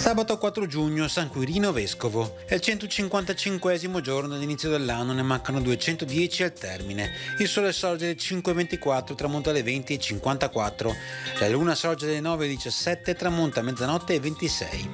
Sabato 4 giugno, San Quirino Vescovo. È il 155esimo giorno dall'inizio dell'anno, ne mancano 210 al termine. Il sole sorge alle 5:24, tramonta alle 20:54. La luna sorge alle 9:17, tramonta a mezzanotte e 26.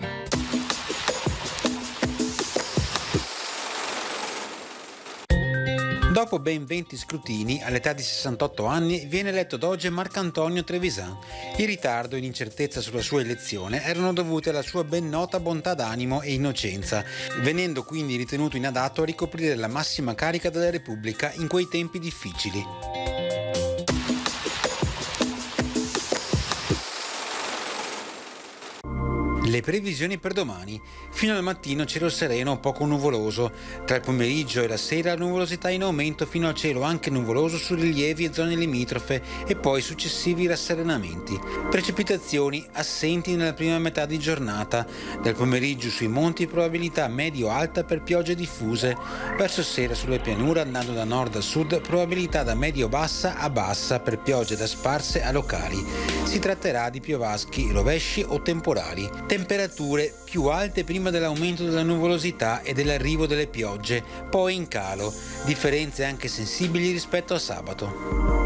Dopo ben 20 scrutini, all'età di 68 anni, viene eletto doge Marcantonio Trevisan. Il ritardo e l'incertezza sulla sua elezione erano dovute alla sua ben nota bontà d'animo e innocenza, venendo quindi ritenuto inadatto a ricoprire la massima carica della Repubblica in quei tempi difficili. Le previsioni per domani. Fino al mattino cielo sereno, poco nuvoloso. Tra il pomeriggio e la sera nuvolosità in aumento fino al cielo anche nuvoloso su rilievi e zone limitrofe e poi successivi rasserenamenti. Precipitazioni assenti nella prima metà di giornata. Dal pomeriggio sui monti probabilità medio-alta per piogge diffuse. Verso sera sulle pianure andando da nord a sud probabilità da medio-bassa a bassa per piogge da sparse a locali. Si tratterà di piovaschi, rovesci o temporali. Temperature più alte prima dell'aumento della nuvolosità e dell'arrivo delle piogge, poi in calo, differenze anche sensibili rispetto a sabato.